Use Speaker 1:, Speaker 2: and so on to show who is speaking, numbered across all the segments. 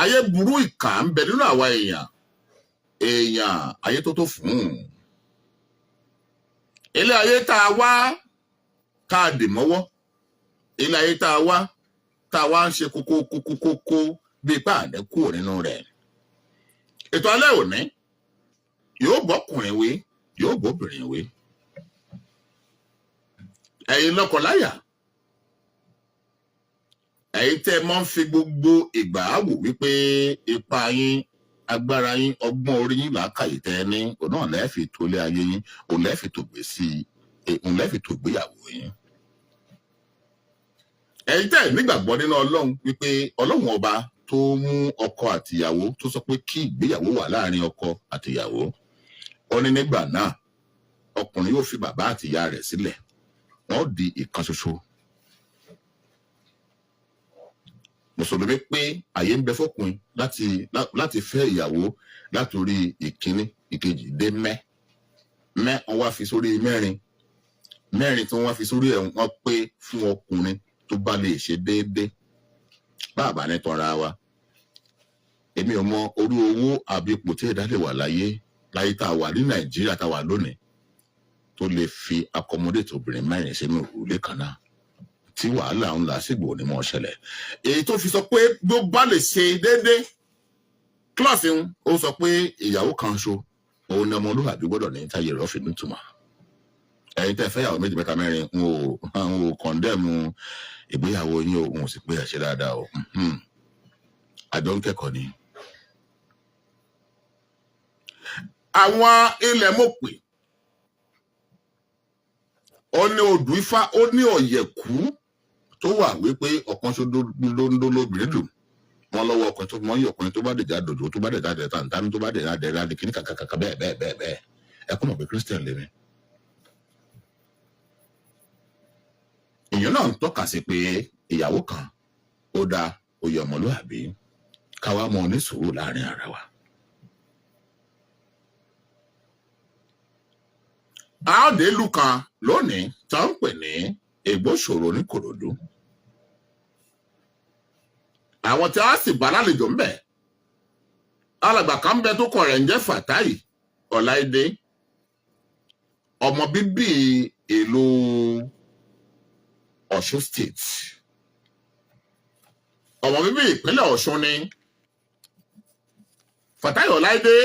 Speaker 1: ayé burú ìkà ń bẹ nínú àwa èèyàn ayé tó tó fún ilé ayé tá a wá ká dì mọ́wọ́ ilé ayé tá a wá ń ṣe kókó bí ipá àdé kúrò nínú rẹ̀. Ètò alẹ́ òní yóò bọ́kùnrin wé yóò bóbìnrin wé. Ẹ̀yin lọ́kọláya ẹ̀yin tẹ́ mọ́ ń fi gbogbo ìgbà wò wípé ipa yín agbára yín ọgbọ́n orí yín làákàyè tẹ́ ní òun náà lẹ́ẹ̀fì tó lé ayé yín òun lẹ́ẹ̀fì tó gbé sí òun lẹ́ẹ̀fì tó gbéyàwó yín. Ẹ̀yin tẹ́ nígbàgbọ́ nínú Ọlọ́run wípé Ọlọ́run ọba tó mú ọkọ àtìyàwó tó sọ pé kí ìgbéyàwó wà láàrin ọkọ àtìyàwó ó ní nígbà náà ọkùnrin yóò fi bàbá àtìyá rẹ̀ sílẹ̀ wọ́n di ìkan ṣoṣo. Mùsùlùmí pé àyè ń bẹ fọkùnrin láti fẹ́ ìyàwó látòrí ìkíní ìkejì dé mẹ́ wọ́n wá fi sórí mẹ́rin tí wọ́n wá fi sórí ẹ̀ wọ́n pé fún ọkùnrin tó bá lè ṣe déédéé. Bàbá ní tọ́ra wa èmi ò mọ orí owó àbí ipò tí ẹ̀dá lè wà láyé tá a wà ní Nàìjíríà tá a wà lónìí tó lè fi accommodate obìnrin mẹ́rin sínú òrùlé kan náà tí wàhálà ń lásìgbò ní mọ́ ṣẹlẹ̀. Èyí tó fi sọ pé bó bá lè ṣe déédéé kílọ̀sì ó sọ pé ìyàwó kan ṣo òun ni ọmọlúwàbí gbọ́dọ̀ ní táyé rẹ̀ fi nítumọ̀. Ẹ̀yin tẹ́ fẹ́yàwó méjì mẹ́ta mẹ́rin n ò kọ̀ndẹ́mù ìgbéyàwó yín o n ò sì pé ẹ ṣe dáadáa o àjọ ń kẹ́kọ̀ọ́ ni. Àwọn ilẹ̀ mọ̀pè ó ní odù Ifá ó ní ọ̀yẹ̀kú tó wà wípé ọ̀kan ṣo ló lóbìnrin dùn wọn lọ́wọ́ ọkùnrin tó mọ́ ọkùnrin tó bá dèjà dòdò tó bá dèjà dẹ̀tàntánú tó bá dèjà dẹ̀rẹ́ kíní kàkàkà bẹ́ẹ̀ ẹ kọ́ mọ̀ pé Christian lèmi. Èèyàn náà ń tọ́ka sí pé ìyàwó kan ó dáa oyè ọmọlúwàbí káwá mọ ní sùúrù láàrin ara wa. Àádé ìlú kan lónìí tá ń pè ní Ègbóṣòro ní Kòròdú. Àwọn tí a sì bá lálejò ń bẹ alàgbà kan ń bẹ tó kọ rẹ̀ ń jẹ́ Fàtáì Ọláìdé ọmọ bíbí ìlú Ọ̀ṣun State ọmọ bíbí ìpínlẹ̀ Ọ̀ṣun ni Fàtáì Ọláìdé.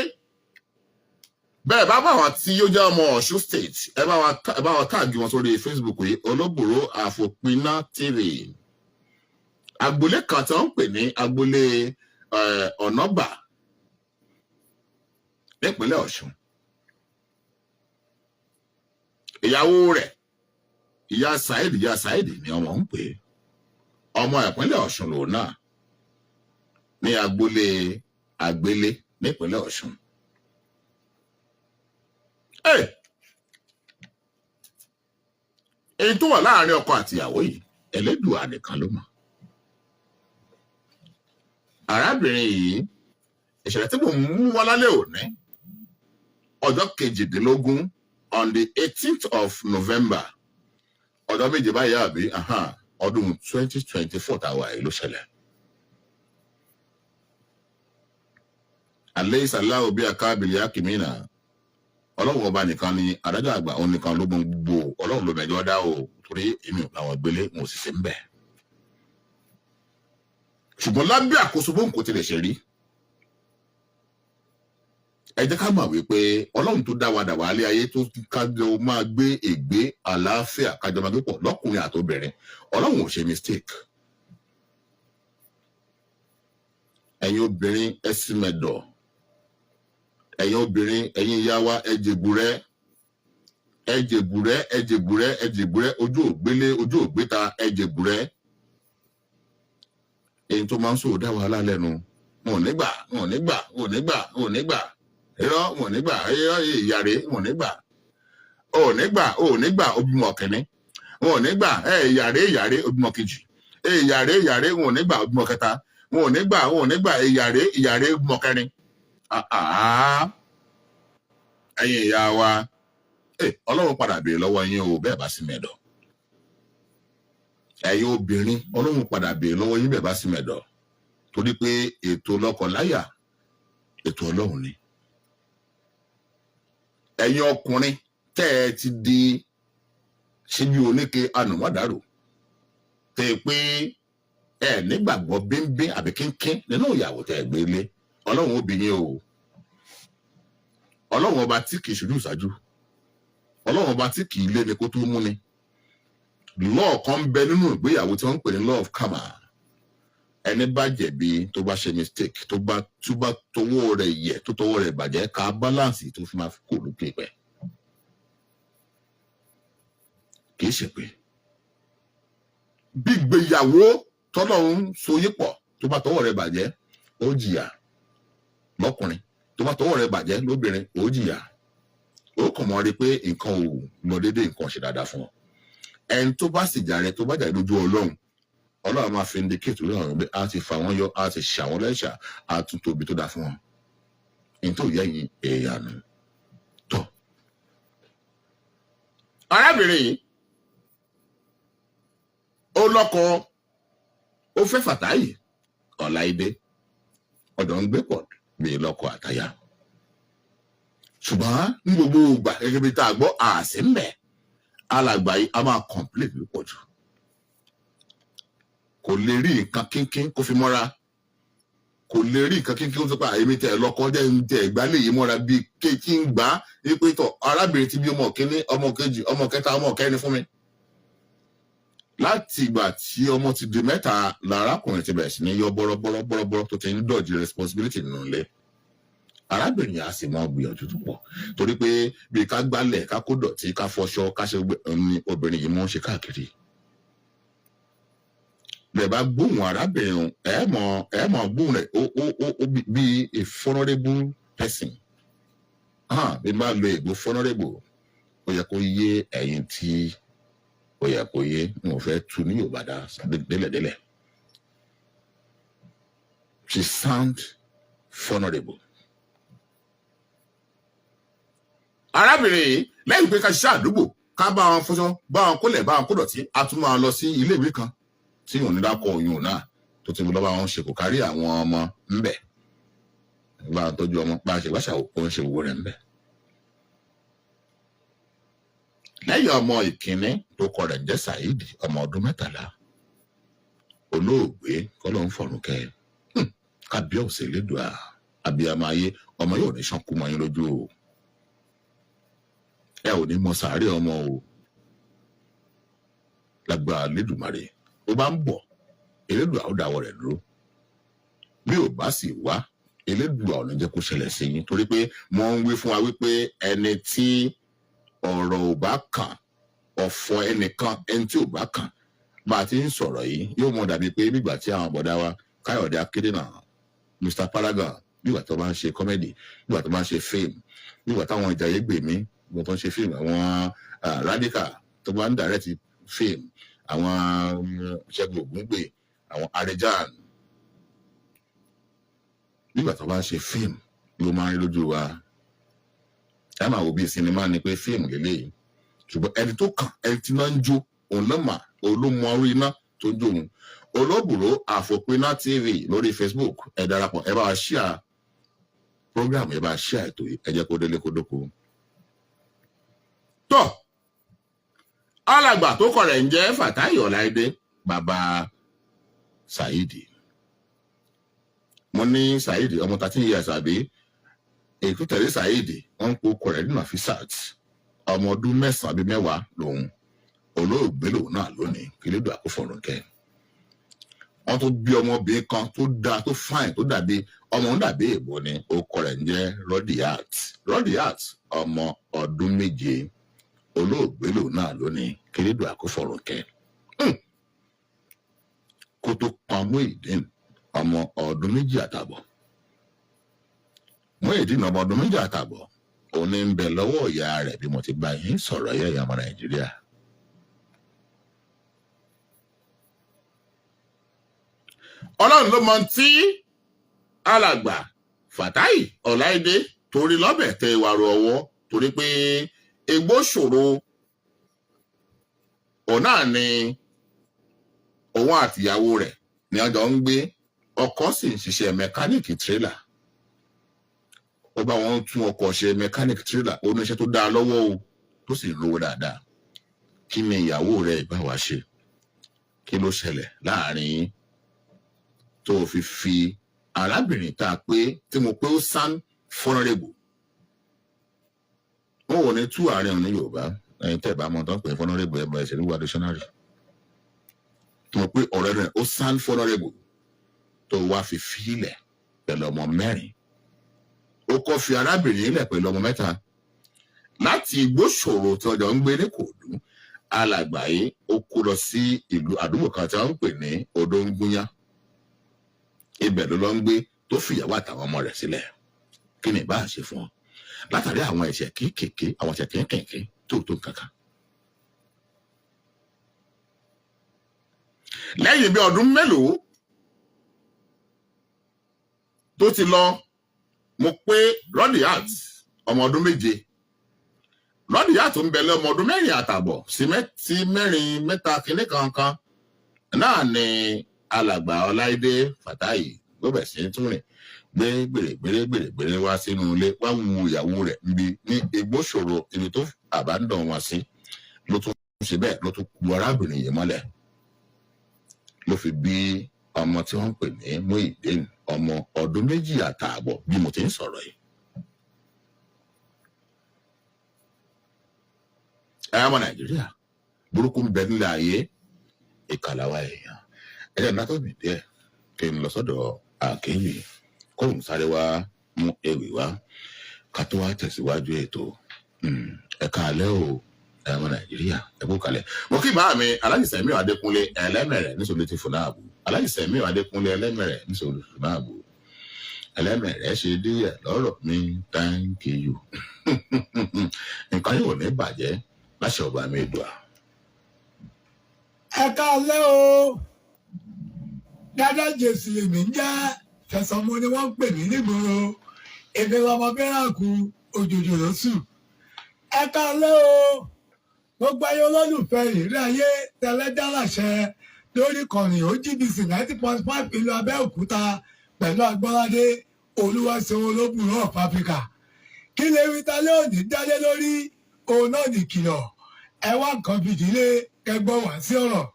Speaker 1: Bẹ́ẹ̀ bá bá wọn tí yóò jẹ́ ọmọ Ọ̀ṣun State ẹ bá wọn táàgì wọn sórí Facebook yìí Olóbùrò Àfòpiná TV. Agboolé kan tí wọ́n ń pè ní agboolé Ọ̀nàbà nípínlẹ̀ Ọ̀ṣun. Ìyàwó rẹ̀ ìyá Saheed ni ọmọ ń pè ọmọ ìpínlẹ̀ Ọ̀ṣun lòun náà ní agboolé Àgbélé nípínlẹ̀ Ọ̀ṣun. Èyí tó wà láàrin ọkọ àtìyàwó yìí Ẹlẹ́dùà nìkan ló mọ̀. Arábìnrin yìí ìṣẹ̀lẹ̀ tí mo mú wá lálẹ́ òní ọjọ́ 18 on the 18th of November ọjọ́ méje báyìí àbí ọdún 2024 tàwa yìí ló ṣẹlẹ̀. Alẹ́ ìsàlá òbí akábìlì akimina Ọlọ́run ọba nìkan ni adájọ́ àgbà òun nìkan ló mọ gbogbo Ọlọ́run ló mẹjọ dá o torí èmi ò làwọn gbélé mo sì ṣe ń bẹ̀. Ṣùgbọ́n lábẹ́ àkóso bóun kò tilẹ̀ ṣe rí ẹ jẹ́ ká mọ̀ wípé Ọlọ́run tó dá wa dà wálé ayé tó kájọ máa gbé ègbé àlàáfíà kájọ máa gbé pọ̀ lọ́kùnrin àtobìnrin Ọlọ́run ò ṣe mistake. Ẹ̀yin obìnrin ẹ sì mẹ́dọ̀ ẹ̀yin obìnrin ẹ̀yin ìyá wa ẹ jèbùrẹ́ ojú ògbélé ojú ògbéta ẹ jèbùrẹ́. Èyí tó máa ń sòrò dá wàhálà lẹ́nu wọn ò nígbà irọ́ wọn ò nígbà ìyàrá wọn ò nígbà obìmọ kìíní wọn ò nígbà ìyàrá obìmọ kejì ìyàrá wọn ò nígbà obìmọ kẹta wọn ò nígbà ìyàrá obìmọ kẹrin. Ẹ̀yin ìyá wa Ọlọ́run padà béèrè lọ́wọ́ yín o bẹ́ẹ̀ bá sí mẹ́dọ̀. ẹ̀yin obìnrin Ọlọ́run padà béèrè lọ́wọ́ yín bẹ̀ bá sí mẹ́dọ̀ torí pé ètò lọ́kọláya ètò Ọlọ́run ni. ẹ̀yin ọkùnrin tẹ́ ẹ ti di síbi oníke ànàmọ́dàrò tẹ́ ẹ pé ẹ nígbàgbọ́ bínbín àbí kínkín nínú ìyàwó tẹ́ ẹ gbé lé Ọlọ́run obìnrin o. Ọlọ́run ọba tí kì í ṣojú ìṣáájú, Ọlọ́run ọba tí kì í lé ni kó tó mú ni. Law kan bẹ nínú ìgbéyàwó tí wọ́n ń pè ní law of karma. Ẹni bá jẹ̀bi tó bá ṣe mistake tó bá tọwọ́ rẹ̀ yẹ̀ tó tọwọ́ rẹ̀ bàjẹ́ ká balance tó fi máa kó lókè pẹ́. Kì í ṣe pé gbígbéyàwó tọ́lọ́run so yín pọ̀ tó bá tọwọ́ rẹ̀ bàjẹ́ ó jìyà lọ́kùnrin tó bá tọwọ́ rẹ̀ bàjẹ́ lóbìnrin ó jìyà. Ó kàn mọ́ rí pé nǹkan ò lọ déédéé nǹkan ṣe dáadáa fún ọ. Ẹni tó bá sì jàre tó bá jà lójú Ọlọ́run máa fi indicate lórí ọ̀rọ̀ pé a ti fà wọ́n yọ a ti ṣà wọ́n lẹ́ṣà a tún tóbi tó dáa fún wọn. Ní tó yẹ yín èèyàn nù tọ̀. Arábìnrin yìí ó lọ́kọ ó fẹ́ Fàtáyì Ọláìdé ọ̀dọ̀ ń gbé pọ̀ bí lọ́kọ àtaya. Ṣùgbọ́n ní gbogbo ìgbà gẹ́gẹ́ bí tá a gbọ́ àṣẹ ń bẹ̀ alàgbà yìí a máa complete ló pọ̀ jù. Kò lè rí nǹkan kínkín kó fi mọ́ra, kò lè rí nǹkan kínkín kó fi pa èmi tẹ̀ lọ́kọ́ jẹ́ ń tẹ̀ ìgbálẹ̀ yìí mọ́ra bíi kéèkì ń gbà á wípé tọ̀ arábìnrin ti bí ọmọ kínní ọmọ kejì ọmọ kẹta ọmọ kẹrin fún mi. Láti ìgbà tí ọmọ ti di mẹ́ta lárákùnrin ti bẹ̀rẹ̀ sí ní yọ bọ́rọ́bọ́rọ́ tó ti ń dọ̀jì responsibility nínú ilé. Arábìnrin yà á sì máa gbìyànjú tó pọ̀ torí pé bí ká gbálẹ̀ ká kó dọ̀tí ká fọṣọ ká ṣe ní obìnrin yìí mọ́ ṣe káàkiri. Bẹ́ẹ̀ bá gbóhùn arábìnrin ẹ mọ̀ gbóhùn rẹ̀ ó bí a vulnerable person. Bí n bá lo ègbò vulnerable ó yẹ kó yé ẹ̀yin tí ó yẹ kó yé n ò fẹ́ tu ní Yorùbá dá délẹ̀délẹ̀. She sound vulnerable. Arábìnrin yìí lẹ́yìn pé ká ṣiṣẹ́ àdúgbò ká bá wọn fọṣọ bá wọn kólẹ̀ bá wọn kó dọ̀tí a tún máa lọ sí iléèwé kan tí òun ní dákọ̀ oyún náà tó ti lọ́ bá wọn ṣe kò kárí àwọn ọmọ ńbẹ̀ bá wọn tọ́jú ọmọ bá a ṣe wáṣà òun ṣe gbogbo rẹ̀ ńbẹ̀. Lẹ́yìn ọmọ ìkíní tó kọ rẹ̀ jẹ́ Saheed ọmọ ọdún 13 olóògbé kọ́lọ́hún fọ̀run kẹ́ kábíyèsí lédùá abiyamọ ayé ọmọ yóò ní ṣánkú mọ́ yín lójú o. Ẹ ò ní mọ sàárè ọmọ o lágbára Lédùmarè ó bá ń bọ̀ Elédùà ó dáwọ́ rẹ̀ dúró bí ò bá sì wá Elédùà ò ní jẹ́ kó ṣẹlẹ̀ sí yín torí pé mo ń wí fún wa wípé ẹni tí ọ̀rọ̀ ò bá kàn ọ̀fọ̀ ẹnìkan ẹni tí ò bá kàn bá a ti ń sọ̀rọ̀ yìí yóò mọ dàbí pé nígbà tí àwọn bọ̀dá wa Káyọ̀dé Akédènà Mr Paragon nígbà tó bá ń ṣe comedy nígbà tó bá ń ṣe fame nígbà táwọn Ìjàyè Gbèmí nígbà tó ń ṣe fíìmù àwọn Radical tó bá ń direct fíìmù àwọn Ṣẹ́gun Ògúngbè àwọn Arijan nígbà tó bá ń ṣe fíìmù ló máa ń rí lójú wa ẹ máa wo bí sinimá ni pé fíìmù lélẹ́yìí ṣùgbọ́n ẹni tó kàn ẹni tí náà ń jó òun náà mà olómọ orí iná tó jó òun Olóbùrò Àfòpiná TV lórí Facebook ẹ darapọ̀ ẹ bá wa share program ẹ bá share ètò yìí ẹ jẹ́ kó délé kó dóko. Tọ́ alàgbà tó kọ rẹ̀ ń jẹ́ Fàtáyì Ọláìdé bàbá Saheed. Mo ní Saheed ọmọ 13 years àbí èyí tó tẹ̀lé Saheed wọ́n ń kó kọ rẹ̀ nínú Afisat ọmọ ọdún 9 àbí 10 lòun olóògbé lòun náà lónìí kí Lédùà kó fọ̀run kẹ́. Wọ́n tó bí ọmọbìnrin kan tó dáa tó fine tó dàbí ọmọ ń dàbí èèbó ni ó kọ rẹ̀ ń jẹ́ Rodiat ọmọ ọdún 7 olóògbé lòun náà lónìí kí Lédùà kó fọ̀run kẹ́. Kó tó kan Muyideen ọmọ ọdún 2 àtàbọ̀ Muyideen ọmọ ọdún 2 àtàbọ̀ òun ní ń bẹ lọ́wọ́ ìyá rẹ̀ bí mo ti bá yín sọ̀rọ̀ ẹ̀yà ọmọ Nàìjíríà. Ọlọ́run ló mọ tí alàgbà Fàtáyì Ọláìdé torí lọ́bẹ̀ tẹ ìwàrò ọwọ́ torí pé egbò ṣòro òun náà ni òun àtìyàwó rẹ̀ ni ọjọ́ ń gbé, ọkọ sì ń ṣiṣẹ́ mẹkáníìkì tírélà. Ó bá wọn tún ọkọ̀ ṣe mẹkáníìkì tírélà, ó ní iṣẹ́ tó dáa lọ́wọ́ o, tó sì lówó dáadáa. Kí ni ìyàwó rẹ̀ ìbá wa ṣe? Kí ló ṣẹlẹ̀ láàrin yín tó fi arábìnrin tá a pé tí mo pé ó sán vulnerable? Wọn ò ní tú àárín òní Yorùbá, ẹ̀yin tẹ́ ẹ̀ bá mọ̀ tán pé vulnerable ẹ̀ bá ẹ̀ṣẹ̀ níwájú dictionary. Tí mo pé ọ̀rẹ́ rẹ̀ ó sán vulnerable tó wá fi fílẹ̀ pẹ̀lú ọmọ 4. Ó kọ́ fi arábìnrin lẹ̀ pẹ̀lú ọmọ 3 láti Ìgbóṣòro tí ọjọ́ ń gbé ní Kòdú. Alàgbáyé ó kó lọ sí ìlú àdúgbò kan tí wọ́n ń pè ní Odóńgúnyá. Ibẹ̀ ló lọ ń gbé tó fìyàwó àtàwọn ọmọ rẹ̀ sílẹ̀. Kí ni ìbá ṣe fún wọn? Látàrí àwọn ẹ̀ṣẹ̀ kéékèèké, àwọn ẹ̀ṣẹ̀ kéékèèké tó kankan. Lẹ́yìn bí ọdún mélòó tó ti lọ, mo pé Rodiat ọmọ ọdún 7. Rodiat ń bẹ lọ́mọ ọdún 4 àtàbọ̀ sí 4 kìíní kankan. Náà ni alàgbà Ọláìdé Fàtáì ló bẹ̀ sí tún rìn gbèrègbèrè wá sínú ilé, wá wu ìyàwó rẹ̀ níbi ní Ìgbóṣòro, ibi tó àbádàn wọn sí. Ló tún ṣe bẹ́ẹ̀, ló tún ku arábìnrin yìí mọ́lẹ̀. Ló fi bí ọmọ tí wọ́n ń pè ní Muyideen, ọmọ ọdún 2 àtàbọ̀ bí mo ti ń sọ̀rọ̀ yìí. Ọmọ Nàìjíríà, burúkú ń bẹ nílẹ̀ ayé, ìkàlàwà èèyàn. Ẹ̀jẹ̀ náà tó bì díẹ̀ kí n lọ sọ́dọ̀ Akéwì kóun sáré wá mú ewì wá ká tó wá tẹ̀síwájú ètò. Ẹ káalẹ́ o, ọmọ Nàìjíríà, ẹ kú kalẹ̀. Mo kí bàá mi Alhaji Semiu Adékúnlé Ẹlẹ́mẹ̀rẹ̀ níṣòro ti Fúnáàbù. Alhaji Semiu Adékúnlé Ẹlẹ́mẹ̀rẹ̀ níṣòro ti Fúnáàbù. Ẹlẹ́mẹ̀rẹ̀ ṣe díẹ̀ lọ́rọ̀ mi, thank you. Nǹkan yóò ní bàjẹ́ láṣẹ ọba mi Èdùà.
Speaker 2: Ẹ káalẹ́ o, Dada Jésù lèmi ń jẹ́, Fẹ̀sánmọ́ ni wọ́n ń pè mí nígboro, èmi lọmọ Bẹ́ràkù òjòjò lóṣù. Ẹ káalẹ́ o, gbogbo ayé olólùfẹ́ ìrírí ayé tẹ́lẹ̀ dálàṣẹ lórí ìkànnì OGBC 90.5 ìlú Abẹ́òkúta pẹ̀lú Agbọ́ládé Olúwaṣeun Olóbùrọ̀ of Africa. Kí lè rí talẹ́ òní dálé lórí òun náà nìkìlọ̀. Ẹ wá nǹkan fìdílé kẹgbọ́n wá sí ọ̀rọ̀.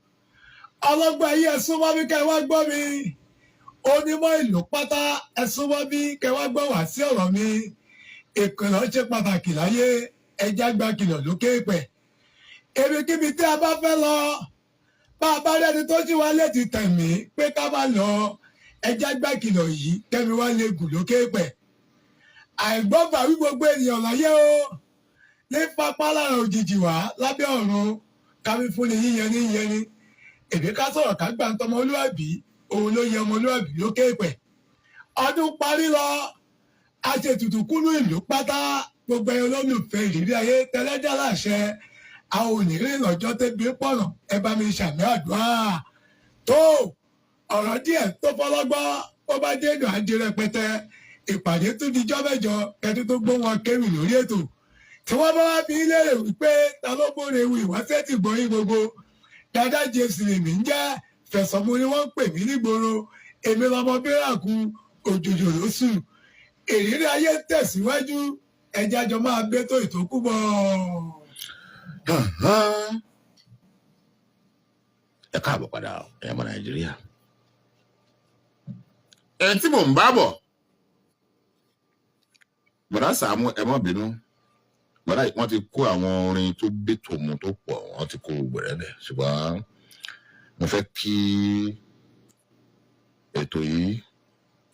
Speaker 2: Ọlọ́gbọ́n ayé ẹ súnmọ́ bí kẹ wá gbọ́ mi. Onímọ̀ ìlú pátá ẹ súnmọ́ bí kẹ wá gbọ́ wá sí ọ̀rọ̀ mi. Ìkìlọ̀ ṣe pàtàkì láyé, ẹja gba kìlọ̀ lókè pẹ̀. Ibikíbi tí a bá fẹ́ lọ, bá a bá rẹ́ni tó jí wá létí tẹ̀mí pé ká má lọ, ẹja gba kìlọ̀ yìí kẹ́mi wá lè gùn lókè pẹ̀. Àìgbọ́gbà wí gbogbo ènìyàn láyé o. Ní pápá lára òjijì wá lábẹ́ ọ̀run, kámi fún ni yíyan ní yẹn ni. Èdè ká sọ̀rọ̀ ká gbà ń tọmọ olúwàbí, òun ló yẹ ọmọ olúwàbí lókè pẹ̀. Ọdún parí lọ, a ṣe ètùtù kúlú ìlú pátá, gbogbo ẹyọ olólùfẹ́ ìrírí ayé tẹlẹ́dá láṣẹ. A ò ní rí lọ́jọ́ tẹ́bi pọ̀nà, ẹ bá mi ṣàmì àdúrà. Tó ọ̀rọ̀ díẹ̀ tó fọlọ́gbọ́, ó bá dé ìdùn àdí rẹpẹtẹ. Ìpàdé tún dijọ́ mẹ́jọ, kẹtù tó gbóhùn akéwì lórí ètò. Tí wọ́n bá wá bí léèrè wípé ta ló bóre ewu ìwáṣẹ́ ti gbọ́yìn gbogbo. Dada Jésù lèmi ń jẹ́, Fẹ̀sánmọ́ ni wọ́n ń pè mí nígboro, èmi lọmọ Bẹ́ràkù òjòjò lóṣù. Ìrírí ayé tẹ̀síwájú, ẹja jọ máa gbé tó ìtókù bọ̀.
Speaker 1: Ẹ káàbọ̀ padà ọmọ Nàìjíríà. Ẹni tí mò ń bá bọ̀, bọ̀dá Sàámú ẹ má bínú. Bọ̀dá wọ́n ti kó àwọn orin tó gbé tòmù tó pọ̀, wọ́n ti kó gbẹ̀rẹ̀lẹ̀. Ṣùgbọ́n mo fẹ́ kí ètò yìí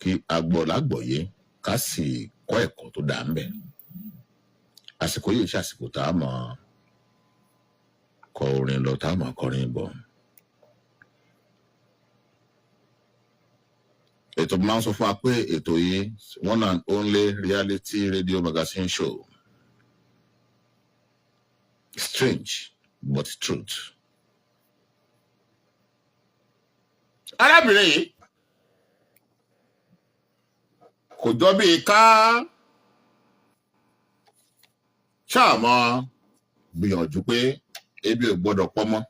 Speaker 1: kí a gbọ́ lágbọ̀ọ́yé ká sì kọ́ ẹ̀kọ́ tó dáa ń bẹ̀. Àsìkò yìí ṣe àsìkò tá a mọ̀ kọ orin lọ, tá a mọ̀ kọrin bọ̀. Ètò máa ń sọ fún wa pé ètò yìí one and only reality radio magazine show. Strange but truth. Arábìnrin yìí kò jọ bíi ká ṣáàmọ́ gbìyànjú pé ebi ò gbọ́dọ̀ pọ̀ mọ́.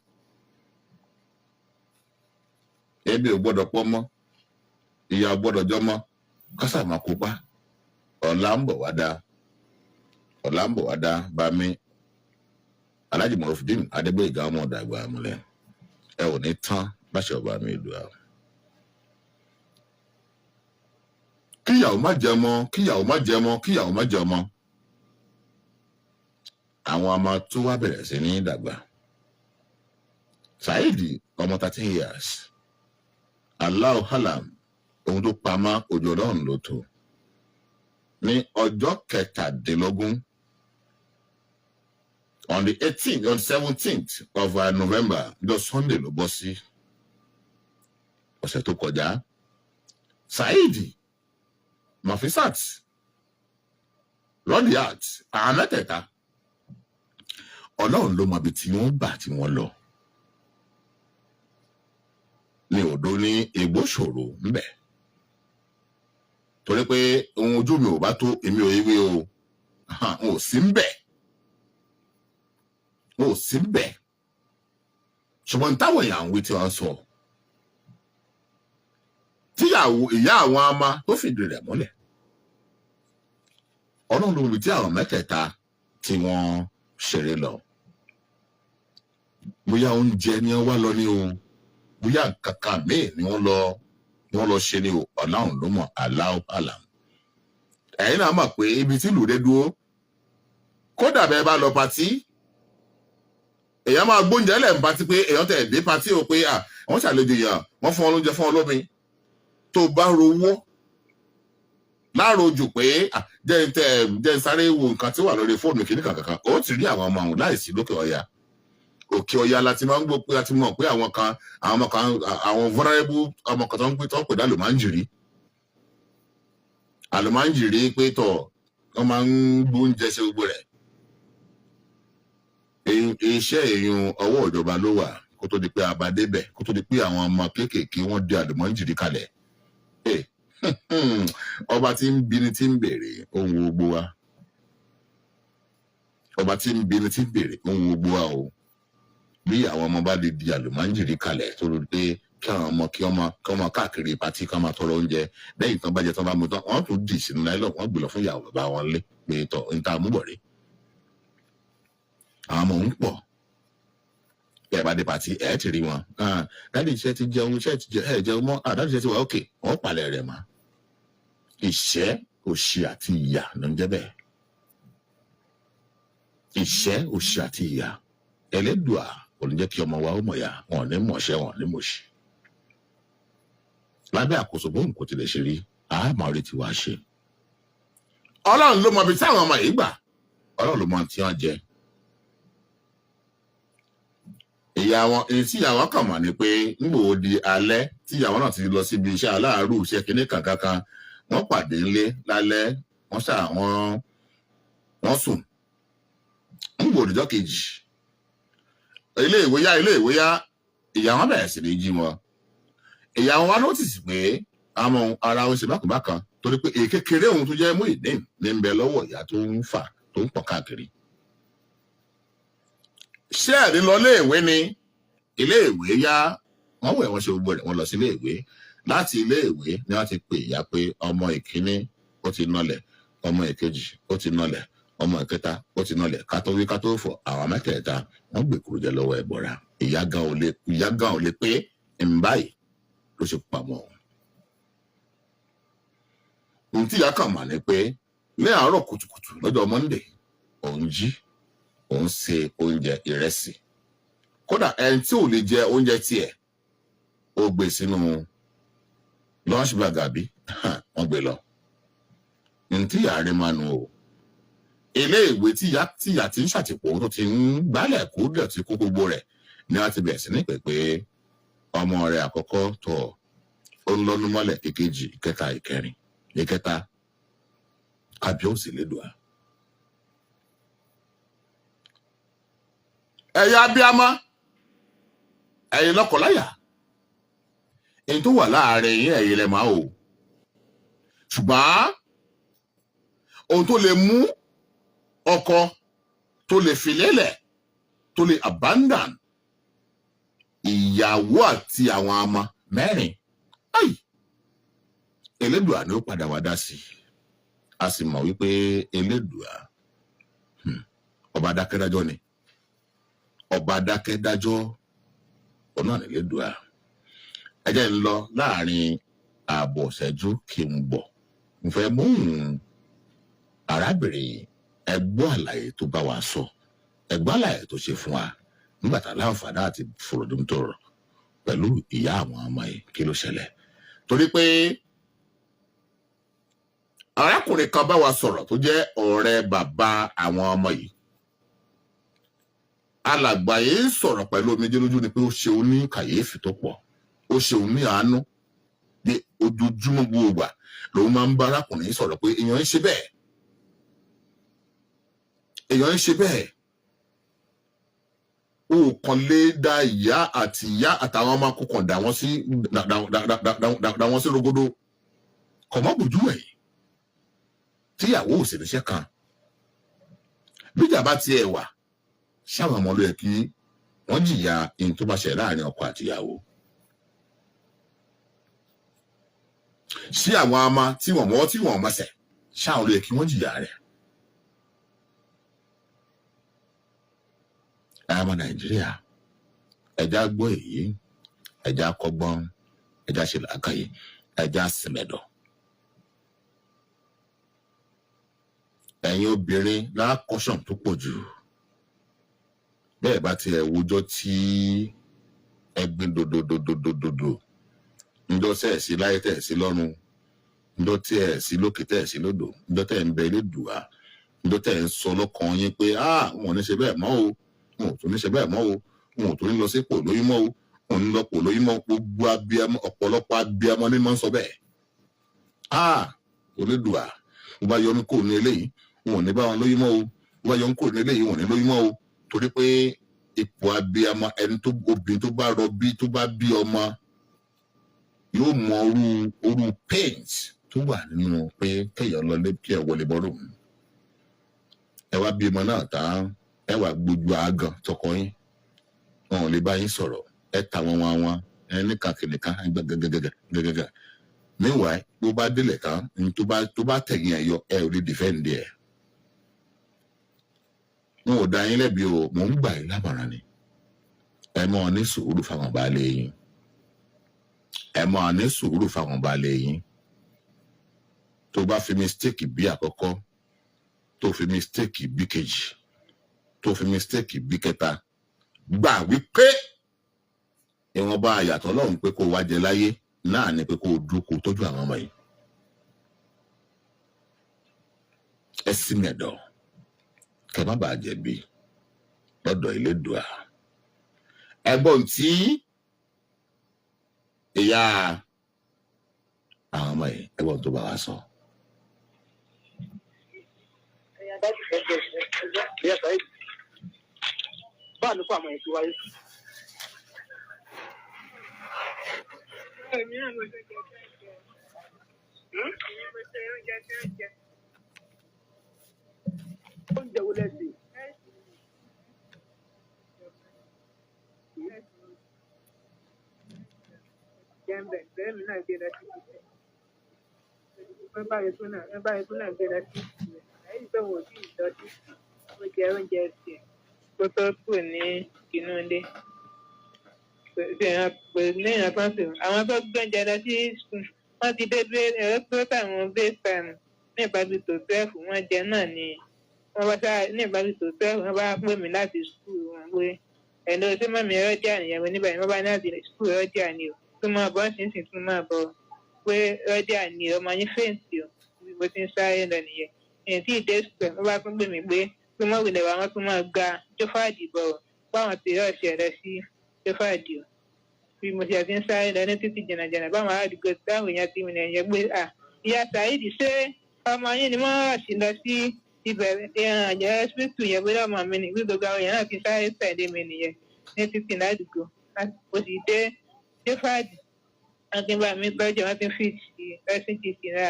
Speaker 1: ebi ò gbọ́dọ̀ pọ̀ mọ́ ìyá ò gbọ́dọ̀ jọmọ́ kásà máa kópa ọ̀la ń bọ̀ wá dá bá mi Alhaji Morufudeen Adégbóyèga ọmọ ọ̀dọ̀ àgbà àmúlẹ̀ ẹ ò ní tán láṣẹ ọba mi ìlú àwọn. kíyàwó má jẹ ọmọ àwọn ọmọ tó wá bẹ̀rẹ̀ sí ní dàgbà. Saheed ọmọ 13 years Allahu Alam ohun tó pamọ́ ojú ọlọ́run ló tó ní ọjọ́ 17 on the 17th of November ọjọ́ Sunday ló bọ́ sí ọ̀sẹ̀ tó kọjá. Saheed, Nafisat, Rodiat àwọn mẹ́tẹ̀ẹ̀ta ọlọ́run ló mọ ibi tí wọ́n gbà tí wọ́n lọ ní odò ní egbò ṣòro ńbẹ torí pé ohun ojú mi ò bá tó èmi ò yíwé o n ò sí ńbẹ ṣùgbọ́n táwọn èèyàn ń wí tí wọ́n sọ tíyàwó ìyá àwọn ama tó fìdí rẹ̀ múlẹ̀ ọlọ́run ló mọ ibi tí àwọn mẹ́tẹ̀ẹ̀ta tí wọ́n ṣeré lọ bóyá oúnjẹ ni wọ́n wá lọ ní o bóyá kankan míì ni wọ́n lọ ṣe ní o ọlọ́run ló mọ̀ Allahu Alam. ẹ̀yin náà mọ̀ pé ibi tí ìlú dé dúró kódà bẹ́ẹ̀ bá lọ patí èèyàn máa gbóúnjẹ lẹ̀ ń patí pé èèyàn tẹ̀ dé patí o pé wọ́n ṣàlejò yàn wọ́n fún ọ lóúnjẹ fún ọ lómi tó bá rówó láàrojù pé jẹ́ sáré wo nǹkan tí wà lórí fóònù kìnnìkan kankan ó ti rí àwọn ọmọ àwọn láìsí lókè ọya òkè ọya láti máa ń gbọ́ pé láti mọ̀ pé àwọn vulnerable ọmọ kan tó ń pè dá àlùmáǹjìrí pé tọ̀ wọ́n máa ń gbóúnjẹ sí gbogbo rẹ̀ iṣẹ́ èèyàn ọwọ́ ìjọba ló wà kó tó di pé abadébẹ̀ kó tó di pé àwọn ọmọ kéékèèké wọ́n di àlùmáǹjìrí kalẹ̀ ọba tí ń bini tí ń bèrè ohun gbogbo wa ọba tí ń bini tí ń bèrè ohun gbogbo wa o bí àwọn ọmọ bá lè di àlùmáǹjìrí kalẹ̀ tó rí pé kí àwọn ọmọ kí ọmọ káàkiri pàtí ká máa tọrọ oúnjẹ lẹ́yìn tán bá jẹ tán bá mú tán wọ́n tún dì sínú láìlọ́ wọ́n gbé lọ fún ìyàwó bàbá wọn lé pé tọ̀ ń ta àmúbọ̀rẹ́ àwọn ọmọ ń pọ̀ ẹ bá dé pàtí ẹ ti rí wọn dáàdì iṣẹ́ ti jẹun iṣẹ́ ti jẹ ẹ jẹun mọ́ dáàdì iṣẹ́ ti wà ókè wọ́n palẹ̀ rẹ̀ mọ́ ìṣẹ́ òṣì àti ìyà ló ń jẹ́ bẹ́ẹ̀ ìṣẹ́ òṣì àti ìyà Ẹlẹ́dùà kò ní jẹ́ kí ọmọ wa ó mọ̀ ya wọn ní mọ̀ṣẹ́ wọn ní mọ̀ṣì lábẹ́ àkóso bóun kò tilẹ̀ ṣe rí àmọ́ rí ti wá ṣe ọlọ́run ló mọ ibi tí àwọn ọmọ yìí gbà ọlọ́run ló mọ tí wọ́n jẹ ìyàwó tíyàwó kàn mọ̀ ni pé nígbò di alẹ́ tíyàwó náà ti lọ síbi iṣẹ́ aláàárù iṣẹ́ kínní kankan wọ́n pàdé ńlé lálẹ́ wọ́n sùn nígbò òdìjọ́ kejì ilé ìwé yá ìyàwó bẹ̀rẹ̀ sí ní jí wọn ìyàwó wa nọ́tìsì pé àwọn ara ó ṣe bákan torí pé èkékeré òun tó jẹ́ Muyideen ní ń bẹ lọ́wọ́ ìyá tó ń fà tó ń pọ̀ káàkiri ṣé ẹ̀rí lọ iléèwé ni iléèwé yá wọ́n wẹ̀ wọ́n ṣe gbogbo rẹ̀ wọ́n lọ sí iléèwé láti iléèwé ni wọ́n ti pè ìyá pé ọmọ ìkíní ó ti nọlẹ̀ ọmọ ìkejì ó ti nọlẹ̀ ọmọ ìkẹta ó ti nọlẹ̀ ká tó wí ká tó fọ̀ àwọn mẹ́tẹ̀ẹ̀ta wọ́n gbé kúrò jẹ lọ́wọ́ ẹ̀bọ̀ra ìyá gan ò lè pé báyìí ló ṣe pamọ́ ohun tí ìyá kàn mà ní pé ní àárọ̀ kùtùkùtù lọ́jọ́ Monday òun jí òun ṣe oúnjẹ ìrẹsì kódà ẹni tí ò lè jẹ oúnjẹ tiẹ̀ ó gbé sínú lunch bag àbí wọ́n gbé lọ ní tí ìyá rí máa nu o ilé ìwé tí ìyá ti ń ṣàtìpó tó ti ń gbálẹ̀ kó dẹ̀ ti kó gbogbo rẹ̀ ni wọ́n ti bẹ̀rẹ̀ sí ní pé ọmọ rẹ̀ àkọ́kọ́ tọ̀ ó ń lọ́nu mọ́lẹ̀ ìkejì ìkẹta ìkẹrin ìkẹta kábíyèsí lédùá. ẹ̀yin abiyamọ ẹ̀yin lọ́kọláya èyí tó wà láàárín yín ẹ̀yin lẹ máa o ṣùgbọ́n ohun tó lè mú ọkọ tó lè fi lélẹ̀ tó lè abandon ìyàwó àti àwọn ọmọ mẹ́rin ai Elédùà ni ó padà wá dá sí a sì mọ̀ wípé Elédùà ọba dákẹ́dájọ́ ni ọba dákẹ́dájọ́ ọ̀nà ní Elédùà ẹ jẹ́ ń lọ láàrin ààbọ̀ ṣẹ́jú kí n bọ̀ mo fẹ́ mú arábìnrin ẹgbọ́ àlàyé tó bá wa sọ ẹgbọ́ àlàyé tó ṣe fún wa nígbà tá láǹfààní àti fòròdúm tó rọ pẹ̀lú ìyá àwọn ọmọ yìí kí ló ṣẹlẹ̀ torí pé arákùnrin kan bá wa sọ̀rọ̀ tó jẹ́ ọ̀rẹ́ bàbá àwọn ọmọ yìí alàgbà yìí sọ̀rọ̀ pẹ̀lú omijé lójú ni pé ó ṣe òun ní kàyéfì tó pọ̀ ó ṣe òun ní àánú ní ojoojúmọ́ gbogbo lòun máa ń bá arákùnrin yìí sọ̀rọ̀ pé èèyàn ń ṣe bẹ́ẹ̀ èèyàn ń ṣe bẹ́ẹ̀ ó kàn lè da ìyá àtàwọn ọmọ akókàn dà wọ́n sí rogodo kọ̀ mọ́ bójú ẹ̀ tíyàwó ò sì níṣẹ́ kan bíjà bá tiẹ̀ wà ṣáwọn ọmọ ló yẹ kí wọ́n jìyà ihun tó bá ṣe láàrin ọkọ àtìyàwó sí àwọn ọmọ tí wọ́n mọ̀ọ́sẹ̀ ṣáwọn ló yẹ kí wọ́n jìyà rẹ̀ ọmọ Nàìjíríà ẹja gbọ́ èyí ẹja kọ́gbọ́n ẹja ṣe làákàyè ẹja sìmẹ̀dọ̀ ẹ̀yin obìnrin lákọ̀ṣọ̀n tó pọ̀ jù bẹ́ẹ̀ bá tiẹ̀ wùjọ́ tí ẹgbin dòdòdòdòdòdò ńjọ́ tẹ̀sí láyé tẹ̀sí lọ́run ńjọ́ tẹ̀sí lókè tẹ̀sí lódò ńjọ́ tẹ̀ ń bẹ Elédùà ńjọ́ tẹ̀ ń sọ lọ́kàn yín pé wọn ò ní ṣe bẹ́ẹ̀ mọ́ o wọn ò tún ní ṣe bẹ́ẹ̀ mọ́ o wọn ò tún ní lọ sí pò lóyún mọ́ o wọn ò ní lọ pò lóyún mọ́ gbogbo abiyamọ ọ̀pọ̀lọpọ̀ abiyamọ ní máa ń sọ bẹ́ẹ̀ Elédùà wọ́n bá yọ mí kò ní eléyìí wọn ò ní bá wọn lóyún mọ́ o wọ́n bá yọ mí kò ní eléyìí wọn ò ní lóyún mọ́ o torí pé ipò abiyamọ ẹni tó obìnrin tó bá rọbí tó bá bí ọmọ yóò mọ orú paint tó wà nínú pé kéèyàn lọ lé kí ẹ wọlé bọ́rọ̀ ẹ wá bí ọmọ náà tán ẹ wá gbójú àgàn tọkọ yín wọn ò lè bá yín sọ̀rọ̀ ẹ ta wọn ẹ ní kàkiri kan gẹgẹgẹgẹgẹgẹ meanwhile bó bá délẹ̀ tán tó bá tẹ̀yìn ẹ̀ yọ ẹ ò lè defend ẹ̀ wọn ò dá yín lẹ́bi o mò ń gbà yín lámọ̀ràn ni ẹ máa ní sùúrù fáwọn baálé yín ẹ máa ní sùúrù fáwọn baálé yín tó bá fi mistake bí àkọ́kọ́ tó fi mistake bí kejì tó fi mistake bí kẹta gbà wípé ìwọ̀nba àyàtọ̀ Ọlọ́run pé kó wá jẹ láyé náà ni pé kó dúró kó tọ́jú àwọn ọmọ yìí ẹ sì mẹ̀dọ̀ kẹ má bàa jẹ̀bi lọ́dọ̀ Elédùà ẹ̀gbọ́n tí ìyá àwọn ọmọ yìí ẹ̀gbọ́n tó bá wa sọ.
Speaker 3: báà ló kó àwọn ètò wáyé. oúnjẹ wo lẹ́sìn? jẹ́ńbẹ̀ bẹ́ẹ̀ mi náà gbé lọ sí ìpínlẹ̀. wọ́n bá yẹ fún náà gbé lọ sí ìpínlẹ̀. lẹ́yìn tó wọ́n sí ìdọ́jú ó jẹ oúnjẹ tiẹ̀ kó tó kù ní inú ilé. lẹ́yìn àkọsí àwọn tó gbọ́njẹ lọ sí skul wọ́n ti dé ẹ̀rọ tó tàwọn base time ní ìbájú tó 12 wọ́n jẹ náà ni wọ́n bá sá ní ìbájú tó 12 wọ́n bá pè mí láti skul wọn pé ẹ̀lọ́ sí mọ́mí rọ́jà nìyẹn wọn níbẹ̀ wọ́n bá ní láti skul rọ́jà ni o tó máa bọ́ sínsìn tó máa bọ̀ pé rọ́jà ni ọmọ yín fèǹtì o bí mo ti ń sáré lọ nìyẹn èyí tí ìdé skul wọ́n bá tún pè mí pé tó mọ̀ wìlẹ̀ wa wọ́n tún máa gba jófàdì bọ̀ báwọn ti rọ́ọ̀ṣì ẹ̀rẹ́ sí jófàdì o bí mo ti àti ń sáré lọ ní títí jẹ̀nàjẹ̀nà báwọn àdúgbò táwọn èèyàn ti mìíràn yẹn pé ìyá Saheed ṣé ọmọ yín ni wọ́n rọ̀ṣì lọ sí ibẹ̀ àjẹ́ hospital yẹn pé ọmọ mi ní gbogbo àwọn èèyàn náà fi sáré tẹ̀lé mi nìyẹn ní títí ládùúgbò mo sì dé jófàdì wọ́n ti bá mi tọ́jú wọ́n ti fi rcgc rà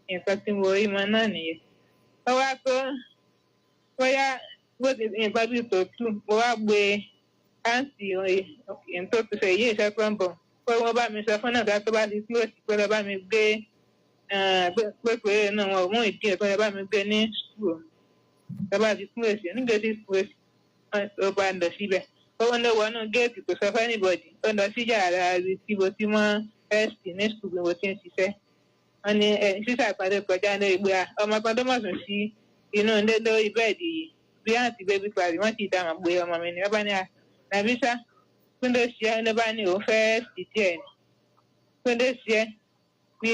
Speaker 3: nǹkan tí mo rí mọ náà nìyẹn. wọ́n wá tó bóyá bó ti nǹkan bí tó tù mo wá gbé àǹtí tó ti fẹ́ yé iṣẹ́ tó ń bọ̀ pé wọ́n bá mi sọ fún náà tó bá ti close pé lọ bá mi gbé pé náà wọn ò mú ìdí ẹ̀ pé lọ bá mi gbé ní school lọ bá ti close nígbà tí close ó bá ń lọ síbẹ̀ ó ń lọ wọnú géètì kò sọ fún anybody ó lọ sí yàrá tí mo ti mọ́ first ní school bí mo ti ń ṣiṣẹ́ wọ́n ní sísà ìpàdé kọjá lórí pé ọmọ kan tó mọ̀ sùn sí inú ilé lórí bẹ́ẹ̀dì yìí bí àǹtí baby parí wọ́n ti dáhùn pé ọmọ mi ni wọ́n bá ní Nàbísà Túndé ṣe ẹ́ ló bá ní òun fẹ́ fìdí ẹ̀ ní Túndé ṣe ẹ́ bí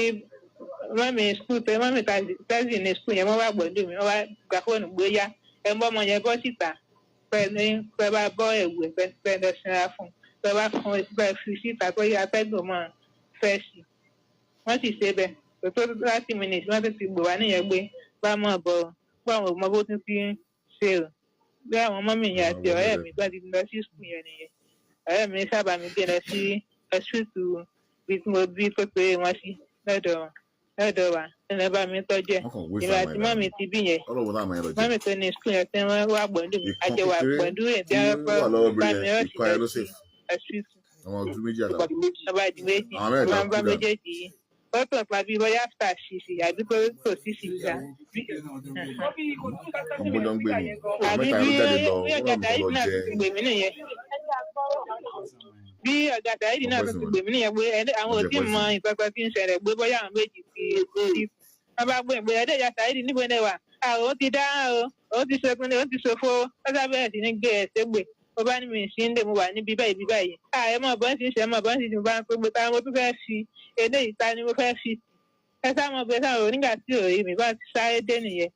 Speaker 3: mọ́mí skul tó mọ́mí tẹ́sí ní skul yẹn wọ́n wá gbọ́dọ̀ mi wọ́n wá gba fóònù gbóyá ẹ̀ ń bọ́ ọmọ yẹn bọ́ síta pẹ́ bá bọ́ ẹ̀wù ẹ̀ pẹ́ lọ sinra fún pẹ́ bá fún ẹ̀ fi síta tó yẹ atẹ́gùn mọ́ fẹ́ sí wọ́n sì ṣe bẹ́ẹ̀ tó 30 minutes wọ́n ti gbò wá níyẹn gbé bá mọ̀ bọ̀ fún àwọn ọmọ bó tún ti ń ṣe o bí àwọn mọ́mí yẹn àti ọ̀rẹ́ mi gbọ́n ti lọ sí skul yẹn nìyẹn ọ̀rẹ́ mi sábà mi gbé lọ sí ọ̀ṣùtù bí mo bí tó pé wọ́n sí lọ́dọ̀ wa ẹnlẹ́ bá mi tọ́jú ẹ̀ ìlú àti mọ́mí ti bí yẹn mọ́mí tó ní skul yẹn tí wọ́n wá gbọ̀ndù mi àjẹwà gbọ̀ndù yẹn tí wọ́n bá mi rọ́ọ̀sì lọ sí ọ̀ṣùtù ọba ìdí méjì wọ́n bá méjèèjì yìí wọ́n tàn pa bí bóyá after ṣìṣì àbí kò sí ṣìṣà. àbí bí ọ̀gá tàyídì náà ti gbè mí nìyẹn bí ọ̀gá tàyídì náà ti gbè mí nìyẹn pé àwọn ò tí ì mọ ìpẹ́pẹ́ tí ń ṣẹlẹ̀ pé bóyá àwọn méjì ti wọ́n bá gbé ìgbé ẹ̀dẹ́jà tàyídì níbo ni wà àwọn ó ti dá ó ti ṣokùn ó ti ṣòfò ó sábẹ́ sí ní gbé ẹ̀ ṣégbè mo bá ní mi sí ń lè mo wà níbi báyìí ààrẹ mọ̀ bọ́n ti ń ṣe mọ̀ bọ́n ti bá ń pé mo ta mo tún fẹ́ fi eléyìí ta ni mo fẹ́ fi ẹ sá mọ̀ pé sáà nígbà tí òye mi bá ti sáré dé nìyẹn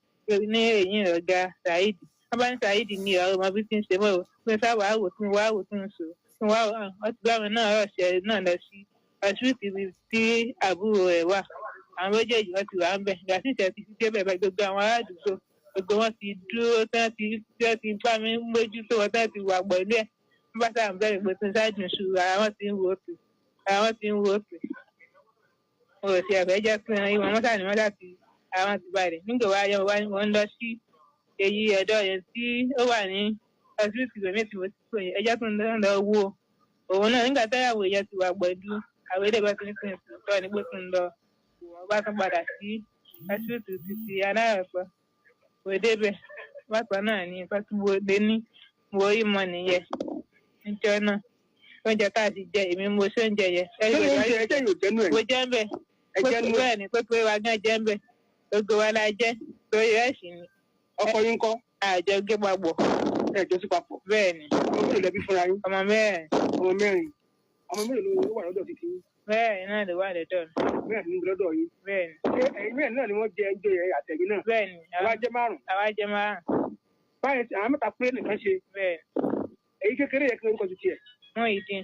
Speaker 3: ní èyí ọ̀gá Saheed wọ́n bá ní Saheed ní ọ̀rọ̀ ọmọ bí ti ń ṣe mọ́ o pé sáà wàá wò tún wàá wò tún sọ tún wàá wọ́n ti gbáwọn náà ọ̀ṣẹ́ náà lọ sí ọ̀ṣùtì tí àbúrò ẹ̀ wà àwọn méjèèjì wọ́n ti wà ń bẹ̀ ìgbà tí ìṣẹ́ ti fi débẹ̀ bá gbogbo àwọn aládùúgbò gbogbo wọn ti dúró tán ti bá mi mójútó wọn tán ti wà pẹ̀lú ẹ̀ wọ́n bá sáà ń bẹ̀rẹ̀ pé tí ń ṣáàjù ṣùgbọ́n àwọn ti ń wo òkè mo rò sí ẹ̀fẹ́ jẹ́ pé ìwọ̀n wọn sáà ní wọ́n láti àwọn ti balẹ̀ nígbà wá yọ wọ́n ń lọ sí èyí ọ̀dọ́ yẹn tí ó wà ní ọsibítù ìgbẹ̀mí tí mo ti pè é ẹjẹ́ tó ń lọ wo òun náà nígbà táyàwó yẹn ti wà pẹ̀lú àwọn ilé ìbátan nípìn ìtọ́ ní pé tó ń lọ wọ́n bá tún padà sí ọsibítù títí aláàpọ̀ kò débẹ̀ bákan náà ní nǹkan tí mo lé ní mo rí mọ nìyẹn níjọ́ náà oúnjẹ tá a ti jẹ èmi mo ṣe oúnjẹ yẹn mo jẹ́ ń bẹ̀ bẹ́ẹ̀ ni pé wa gán jẹ́ ń bẹ̀ gbogbo wa la jẹ́ lórí ẹ̀sìn ni.
Speaker 4: ọkọ yín kọ́.
Speaker 3: àjọ gé papọ̀.
Speaker 4: ẹjọ́ sí papọ̀.
Speaker 3: bẹ́ẹ̀ ni.
Speaker 4: ọmọ mélòó lẹbí fúnra yín.
Speaker 3: ọmọ mẹ́rin.
Speaker 4: ọmọ mélòó ló wà lọ́dọ̀ títí yín.
Speaker 3: bẹ́ẹ̀ náà ló wà lọ́dọ̀ mi.
Speaker 4: mẹ́rin ní lọ́dọ̀ yín.
Speaker 3: bẹ́ẹ̀ ni.
Speaker 4: ṣé ẹ̀yin mẹ́rin náà ni wọ́n jẹ ẹjọ́ yẹn àtẹ̀yìn náà.
Speaker 3: bẹ́ẹ̀ ni.
Speaker 4: àwa jẹ́ márùn. báyìí àwọn mẹ́ta péré nìkan ṣe.
Speaker 3: bẹ́ẹ̀
Speaker 4: èyí kékeré yẹ kí orúkọ ti tiẹ̀.
Speaker 3: wọ́n yìí dín.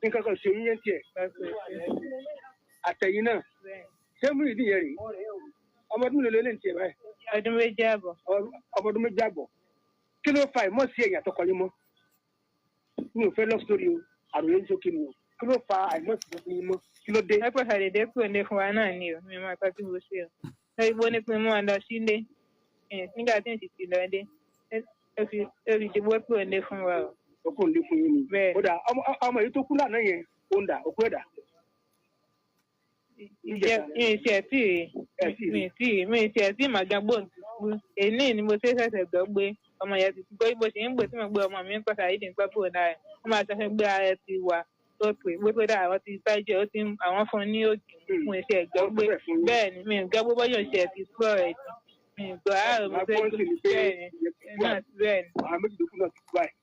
Speaker 4: nǹkan kan ṣe oníyẹn tiẹ̀. àtẹ̀yìn náà. ṣé mú ìdí yẹn rèé ọmọ ọdún mélòó lè ń tiẹ̀ báyìí.
Speaker 3: ọdún méjì àbọ̀.
Speaker 4: ọmọ ọdún méjì àbọ̀ kí ló fa ìmọ̀ sí ẹ̀yìn àtọkọ yín mọ́ mi ò fẹ́ love story o àròyé ní sókè mi o kí ló fa àìmọ̀ sí ẹ̀yìn yín mọ́ kí ló dé.
Speaker 3: ẹ pèsè àdédé kúrò ní fún wa náà ni o mi máa pẹ́ tí mo ṣe o lórí bó ní pé mo máa lọ sílé nígbà tí n sì ti lọ dé ó fi dìbò kúrò ní fún wa o.
Speaker 4: ó kúrò ní fún yín ni.
Speaker 3: bẹ́ẹ̀
Speaker 4: ó dà ọmọ yìí tó kú lánàá yẹn ó ń dà òkú ẹ̀dà.
Speaker 3: mi ti ẹ̀ tí màgá gbòǹtù èyí ni mo ṣẹ̀ṣẹ̀ gbọ́ pé ọmọ yẹn ti gbọ́ bó ṣe ń gbé tí mo gbé ọmọ mi ń pàṣẹ àyídì ń pẹ́ fún ọ̀nà rẹ̀ wọ́n máa ṣẹ́fẹ́ gbé ara ti wà tó pè pé dáa àwọn ti sáájú ó ti àwọn fún ní òkè fún iṣẹ́ ẹ̀gbọ́ pé bẹ́ẹ̀ ni mi ò gbọ́ bó bọ́yọ̀ ṣe ti sọ ẹ̀ mi ò gbọ́ àárò mo fẹ́ gbé bẹ́ẹ̀ ni náà ti bẹ́ẹ̀ ni.
Speaker 4: àwọn méjì tó kú náà ti kú báyìí.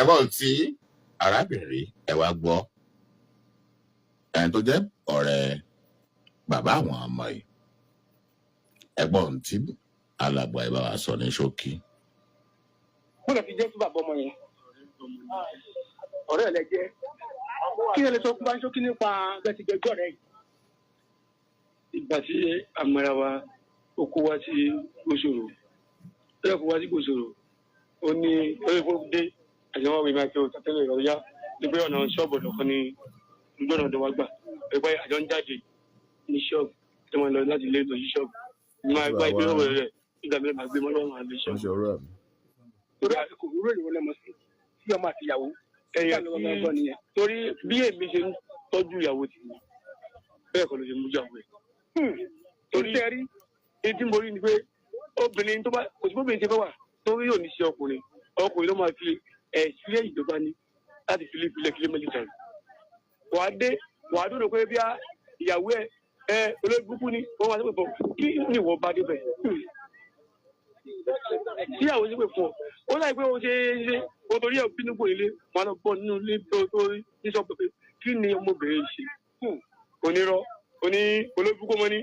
Speaker 1: ẹ̀gbọ́n tí arábìnrin ẹ wá gbọ́ ẹni tó jẹ́ ọ̀rẹ́ bàbá àwọn ọmọ yìí ẹ̀gbọ́n tí alàgbà ìbá wa sọ ní ṣókí.
Speaker 4: mo lè fi jẹ́ fún bàbá ọmọ yẹn ọ̀rẹ́ ẹ̀ lẹ jẹ́ kí ẹ lè sọ fún bá ń ṣókí nípa bẹ́ẹ̀ ti jẹjọ́ rẹ̀ yìí.
Speaker 5: ìgbà tí àmọ́ra wa ó kó wá sí Gbóṣòro ó kó wá sí Gbóṣòro ó ní orí fún dé àjọwọ́ mi máa fi òtún tẹ́lẹ̀ ìrọ̀lẹ́ yá nígbà ọ̀nà ṣọ́ọ̀bù lọ́kọ́ ní gbọ́dọ̀ ọ̀dọ̀ wa gbà pé àjọ ń jáde ní ṣọ́ọ̀bù tí wọ́n lọ láti ilé lọ sí ṣọ́ọ̀bù máa gba ìgbé lọ́wọ́ rẹ̀ nígbà mẹ́rin máa gbé mọ́ lọ́wọ́ àlè
Speaker 1: wọ́n
Speaker 5: ṣọ́ọ̀bù.
Speaker 1: ṣe ọ̀rọ̀ àmì.
Speaker 4: torí àsìkò òwúrọ̀ ìwọ lẹ́mọ̀ sí ọmọ àti ìyàwó
Speaker 5: ẹ̀yẹ torí bí èmi ṣe ń tọ́jú ìyàwó tì mí bẹ́ẹ̀ kọ́ ló ṣe mú ìyàwó ẹ̀. torí etí mo rí ni pé obìnrin tó bá kò sí bóbìnrin ṣe fẹ́ wà torí yóò ní ṣe ọkùnrin ló máa fi ẹ̀sílẹ̀ ìjọba ní láti fi lè kílé méjì tán. wàá dúró pé bí ìyàwó ẹ olóògbé ni wọ́n máa ṣe pé bọ̀ kí ni ìwọ bá débẹ̀. tí ìyàwó ṣe pé fún ọ ó láì pé o ṣe o torí ẹ̀ bínú kò nílé wọn lọ bọ́ nínú ilé tó ní sọ pé kí ni ọmọbìnrin ṣe onírọ́ olóògbé kò mọ́ ní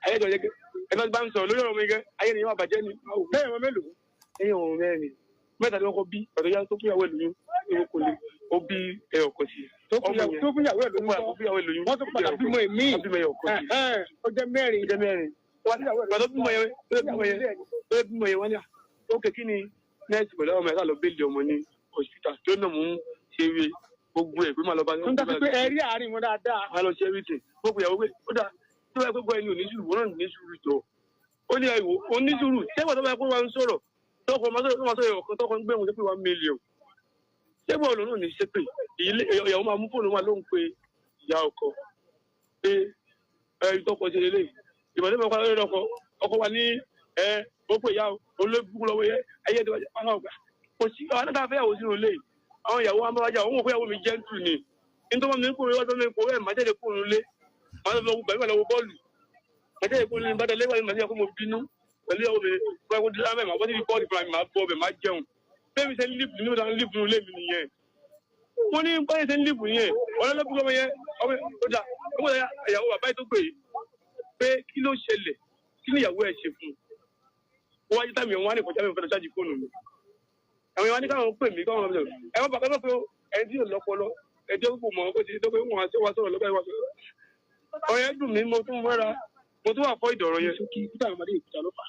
Speaker 5: ayéjọ yẹ ẹgbẹ́ bá ń sọ̀rọ̀ lórí ọ̀rọ̀ mi gẹ́ ayé ni yóò bàjẹ́ ni bẹ́ẹ̀ wọn mélòó ẹ̀yìn ọ̀rọ̀ mẹ́rin mẹ́ta ni wọ́n kọ́ bí ọ̀dọ̀ yá tó fúnyàwó ẹ̀ lóyún ní kò lè ó bí ẹyọ kan sí
Speaker 4: tó fúnyàwó ẹ̀ lóyún wọ́n tó padà bímọ èmi ó jẹ́ mẹ́rin
Speaker 5: gbàdọ́ bímọ yẹn wọ́n ní ó kẹ́ kí ni nẹ́ẹ̀sì pẹ̀lú ọmọ ẹ̀ka lọ bẹ́ẹ̀lì ọmọ ní hospital tó náà mú ṣe wé gbogbo ẹ̀ pé máa lọ bá
Speaker 4: tó ń dá pé ẹ rí àárín wọn dáadáa
Speaker 5: máa lọ ṣe everything gbogbo ìyàwó pé ó dà tó bá gbogbo ẹni oníṣùrù wọn náà níṣùrù jọ ó ní àìwò oníṣùrù ṣẹ́gbà tó bá yẹ kó wá ń sọ̀rọ̀ tọkọ máa sọ̀rọ̀ ọ̀kan tọkọ ń gbé wọn ṣe pé 1 million ṣẹ́gbà ọ̀nà náà ní ṣe pé ìyàwó máa mú fóònù máa ló ń pe ìyá ọkọ pé ìtọ́kọ ṣe lélẹ̀ ìbàdàn máa kọ́ ọkọ wa ní ó pè ìyá olóògùn lọ́wọ́ yẹ ayé tó wájú àwọn ọgbà kò sí àwọn náà fẹ́ yàwó sínú ilé àwọn ìyàwó wa máa wájà òun kò yàwó mi jẹ́ntù ni nítorí wọn mi kúrò wọ́n tó mi kúrò ẹ̀ máa jáde kúrò nílé máa lọ gbàgbé lọ́wọ́ bọ́ọ̀lù máa jáde kúrò nílé bá dẹ̀ lẹ́wọ̀n máa mo bínú pẹ̀lú ìyàwó mi kúrò kó dídá mẹ́rin máa bọ́ síbi bọ́ọ̀lù fúnra mi máa bọ́ ọbẹ̀ máa jẹun bẹ́ẹ̀ mi ṣe ń lífù nínú ìdáná lífù nílé mi nìyẹn wọ́n ní báyìí ṣe ń lífù yẹn ọlọ́lọ́bùkọ́ ọmọ yẹn ọjà ọmọ ìyàwó bàbá yìí tó pè é pé kí ló ṣẹlẹ̀ kí ni ìyàwó ẹ̀ ṣe fún un wọ́n wájú táàmì wọn á ní kọjá mi fẹ́ẹ́ ṣáàjì fóònù mi àwọn ìwà ní káwọn pè mí káwọn ọmọ ẹ má bàbá pé ẹni tí yóò lọ́pọlọ ẹjọ́ kò mọ̀ ọ́ ti tó pé wọ́n á ṣe wá sọ̀rọ̀ lọ́gbà ìwà sọ̀rọ̀ ọ̀rẹ́ dùn mí mo tún mọ́ra mo tún wà fọ́ ìdọ̀rọ̀ yẹn.
Speaker 4: ikú táwọn ọmọdé ìkúta ló fà.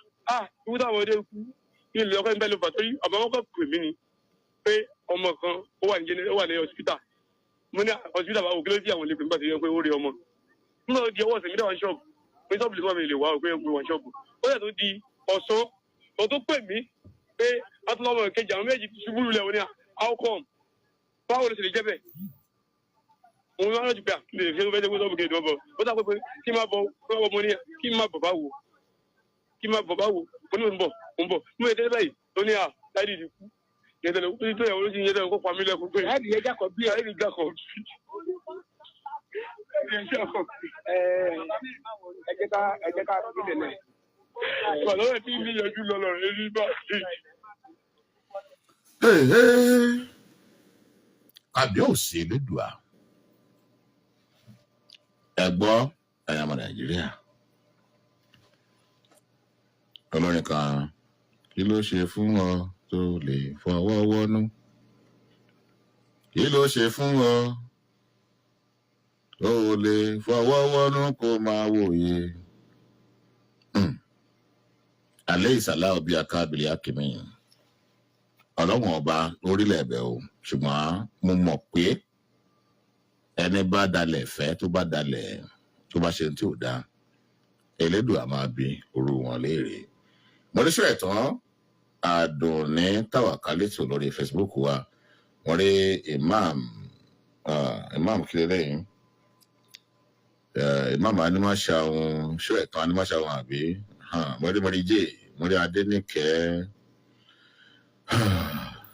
Speaker 5: ikú táwọn ọmọdé kú kí ilé ọkọ ìbẹ́lẹ̀ fà torí àbá wọn kọ́ pè mí ni pé ọmọ kan ó wà ní hospital mo ní hospital báwo kí ló dí àwọn ilé pèmí pàṣẹ yẹn pé ó rí ọmọ nígbà tó di ọwọ́ ọ̀sẹ̀ mi dáwọn ṣọ́ọ̀bù mi sọ́ọ̀bù lè fún mi lè wá òpé wọn ṣọ́ọ̀bù ó yẹ tó di ọ̀sán ó tó pè mí pé atúnlọ́mọ kejì àwọn méjì ṣubú lulẹ̀ wọn ni how come báwo ló ṣe lè jẹ́ bẹ́ẹ̀ òun máa ń rántí pé àkílè ṣe ló fẹ́ dé gbọ́dọ̀ gèdè ọbọ̀ ó sá pé kí n má bọ̀ ọmọ ní kí n má bọ̀ bá wò ó ní ń bọ̀ mú ètè báyìí ó ní láìdí ìdíkú yẹtẹlẹ kó tó yàwó ló ti yẹtẹlẹ kó pamílẹ kó pé
Speaker 4: láìdí ẹja kan bí
Speaker 5: láìdí ìjà kan
Speaker 4: ẹ jẹ́ ká fi lẹ̀
Speaker 5: Bàlọ́wẹ̀ tí ní yẹjú lọ́lọ́ rẹ̀ rí bá ṣe.
Speaker 1: Kábíyèsí Elédùà. Ẹ gbọ́ ẹ̀yin ọmọ Nàìjíríà. Olórin kan kí ló ṣe fún ọ tó lè fọwọ́ wọ́nú? Kí ló ṣe fún ọ tó lè fọwọ́ wọ́nú kó máa wòye? Alẹ́ ìsàlá ọbí akábìlì akínmíyàn ọlọ́wọ̀n ọba orílẹ̀ ẹ̀bẹ̀ o ṣùgbọ́n mo mọ̀ pé ẹni bá dalẹ̀ fẹ́ tó bá dalẹ̀ tó bá ṣe tí ò dá Elédùà máa bí orú wọn léèrè. Mo ní ṣọ́ ẹ̀tàn Àdùnní Táwàkálítù lórí Facebook wa wọ́n rí imam kílélẹ́yìn imam Animashaun ṣọ́ ẹ̀tàn Animashaun àbí mọ̀rí jẹ́ mọ̀rí Adéníkẹ́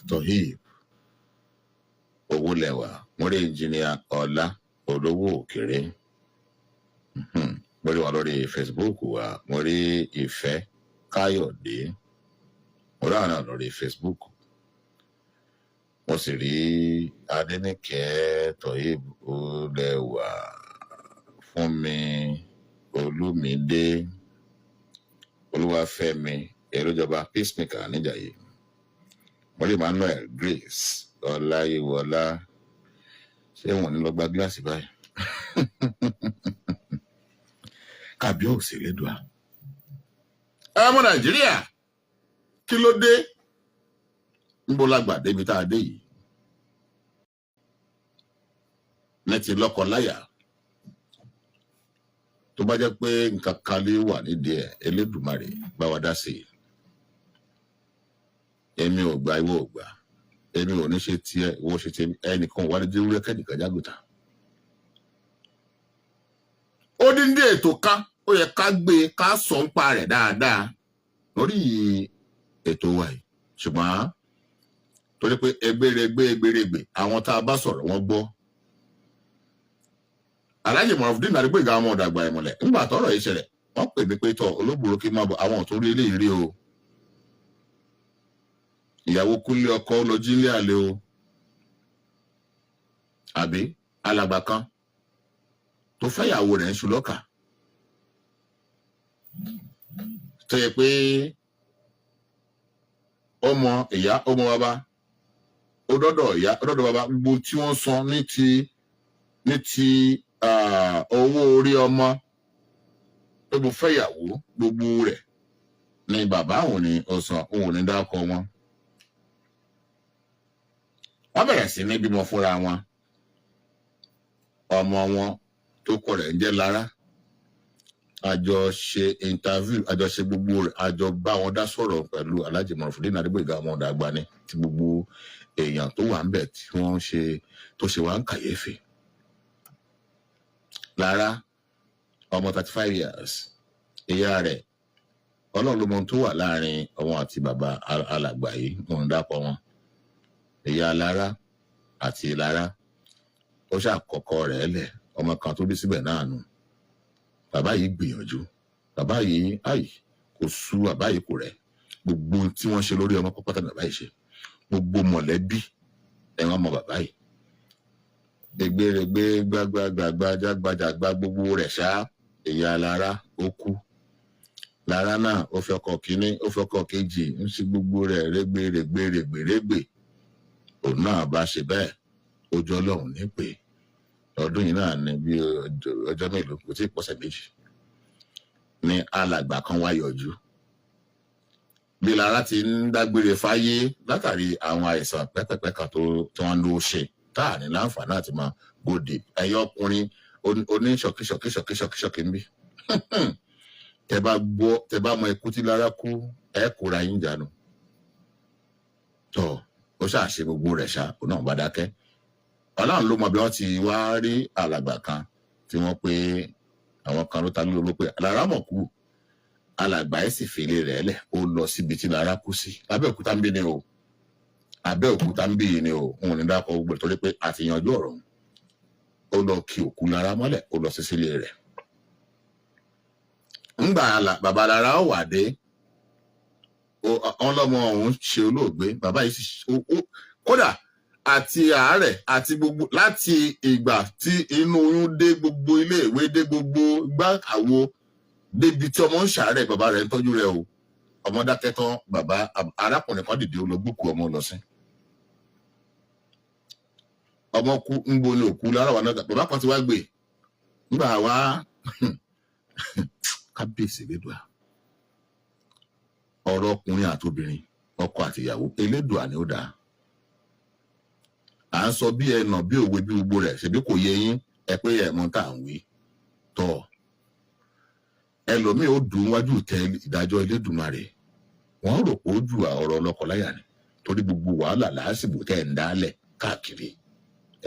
Speaker 1: Tohib Owólẹwà mọ̀rí Engineer Ọlá Olówó Òkèrè mọ̀rí wà lórí Facebook wa mọ̀rí Ìfẹ́ Káyọ̀dé mọ̀rí àwọn náà lórí Facebook mo sì rí Adéníkẹ́ Tohib Owólẹwà Fúnmi Olúmídé Olúwafẹ́mi èròjọba Peacemaker níjàyè mọ́lẹ́ Emmanuel Grace Ọláyíwọlá ṣé wọn ní lọ gba gíláàsì báyìí Kábíyèsí Elédùà. Ọmọ Nàìjíríà kí ló dé níbo lágbà débi tá a dé yìí ní ti lọ́kọláya tó bá jẹ́ pé nǹkan kan lè wà nídìí ẹ̀ Elédùmarè bá wa dá sí i. Èmi ò gbà ìwọ ò gbà, èmi ò ní ṣe tiẹ̀ ìwọ ṣe tiẹ̀, ẹnìkan wà lójú ewúrẹ́ kẹ́nìkan jágùtà. Ó dín dé ètò ká ó yẹ ká gbé ká sọ ń pa rẹ̀ dáadáa lórí ètò wa yìí, ṣùgbọ́n torí pé ẹgbẹ́rẹ́gbẹ́ àwọn tá a bá sọ̀rọ̀ wọ́n gbọ́. Alhaji Morufudeen Adegboyega ọmọ ọ̀dàgbà ìmọ̀lẹ̀ nígbà tọ́rọ̀ yìí ṣẹlẹ̀ wọ́n pè mí pé tọ́ olóbùrò kí n máa bọ̀ àwọn ò tún rí eléyìí rí o. Ìyàwó kúnlé ọkọ lọ jí ilé àlè o, àbí alàgbà kan tó fẹ́ ìyàwó rẹ̀ ń ṣùlọ́kà tó yẹ pé ọmọ ìyá ọmọ bàbá ó dọ́dọ̀ ìyá ó dọ́dọ̀ bàbá gbogbo tí wọ́n san ní ti owó orí ọmọ gbogbo fẹ́ ìyàwó gbogbo rẹ̀ ni bàbá òun ni ó san òun ní dákọ wọn. Wọ́n bẹ̀rẹ̀ sí ní bímọ fúnra wọn. Ọmọ wọn tó kọ rẹ̀ ń jẹ́ Lára. Àjọ ṣe interview, àjọ ṣe gbogbo rẹ̀, àjọ bá wọn dá sọ̀rọ̀ pẹ̀lú Alhaji Morufudeen Adegboyega ọmọ ọ̀dàgbà ni tí gbogbo èèyàn tó wà ń bẹ̀ tí wọ́n ṣe tó ṣe wá ń kàyéfì. Lára ọmọ 35 years, ìyá rẹ̀ Ọlọ́run ló mọ ohun tó wà láàrin ọmọ àti bàbá alàgbà yìí wọn dápọ̀ wọn. Ìyá Lára àti Lára ó ṣàkọ́kọ́ rẹ̀ lẹ̀ ọmọ kan tó bí síbẹ̀ náà nù. Bàbá yìí gbìyànjú, bàbá yìí kò sú bàbá yìí kò rẹ̀, gbogbo tí wọ́n ṣe lórí ọmọ pátá ní bàbá yìí ṣe, gbogbo mọ̀lẹ́bí ẹ̀wọ̀n ọmọ bàbá yìí gbẹgbẹrẹgbẹ gbàgbàgbà jágbàjàgbà gbogbo rẹ̀ ṣá. Ìyá Lára ó kú, Lára náà ó fẹ́ ọkọ kínní ó fẹ́ ọkọ kejì ń ṣe gbogbo rẹ̀ rẹ́gbẹ̀rẹ́gbẹ̀rẹ́gbẹ̀rẹ́gbẹ̀. Òun náà bá ṣe bẹ́ẹ̀ ojú Ọlọ́run ní pé ọdún yìí náà ní bí ọjọ́ mélòó kò tí ì pọ̀sẹ̀ méjì ní alàgbà kan wá yọjú. Bí Lára ti ń dágbére fáyé látàrí àwọn àìsàn pẹ́pẹ́pẹ́ kan tó wọ́n ló ṣe táà ní láǹfààní àti máa gbòdì ẹ̀yọ́ ọkùnrin oníṣọ̀kíṣọ̀kíṣọ̀kíṣọ̀kí ń bí. Tẹ bá mọ ikú tí Lára kú ẹ kóra yín jánu. Tọ́ ó ṣàṣe gbogbo rẹ̀ ṣá òun náà bá dákẹ́. Ọlọ́run ló mọ bí wọ́n ti wá rí alàgbà kan tí wọ́n pé àwọn kan ló ta ló pé Lára mọ̀ kú. Alàgbà ẹ̀ sì fèlè rẹ̀ lẹ̀ ó lọ síbi tí Lára kú sí. Abẹ́òkúta ń bí ni o, Abẹ́òkúta ń bí ni o, òun ní dákọ̀ gbogbo torí pé àti yanjú ọ̀rọ̀ ó lọ kí òkú Lára mọ́lẹ̀ ó lọ sí sílé rẹ̀. Ńgbà bàbá Lára ó wà dé ọlọ́mọ òun ṣe olóògbé, bàbá yìí sì kódà àti àárẹ̀ àti gbogbo láti ìgbà tí inú oyún dé gbogbo ilé ìwé dé gbogbo gbá àwo débi tí ọmọ ń ṣàárẹ̀ bàbá rẹ̀ ń tọ́jú rẹ̀ o. Ọmọ dákẹ́ tán bàbá arákùnrin kan dìde ó lọ gbókù ọmọ lọ sí. Ọmọ kú ń bo ní òkú Lára wà náà bàbá kan ti wá gbé nígbà wá kábíyèsí lédùá. Ọ̀rọ̀ ọkùnrin àti obìnrin ọkọ àti ìyàwó Elédùà ni ó dáa. À ń sọ bí ẹnà bí òwe bí gbogbo rẹ̀ ṣebí kò yé yín ẹ pé ẹ̀mọ́ tá à ń wí tọ́ ẹlòmíì ó dùn wájú tẹ ìdájọ́ Elédùmarè wọ́n rò pé ó ju ọ̀rọ̀ ọlọ́kọláyà ni torí gbogbo wàhálà làásìgbò tẹ́ ẹ̀ ń dálẹ̀ káàkiri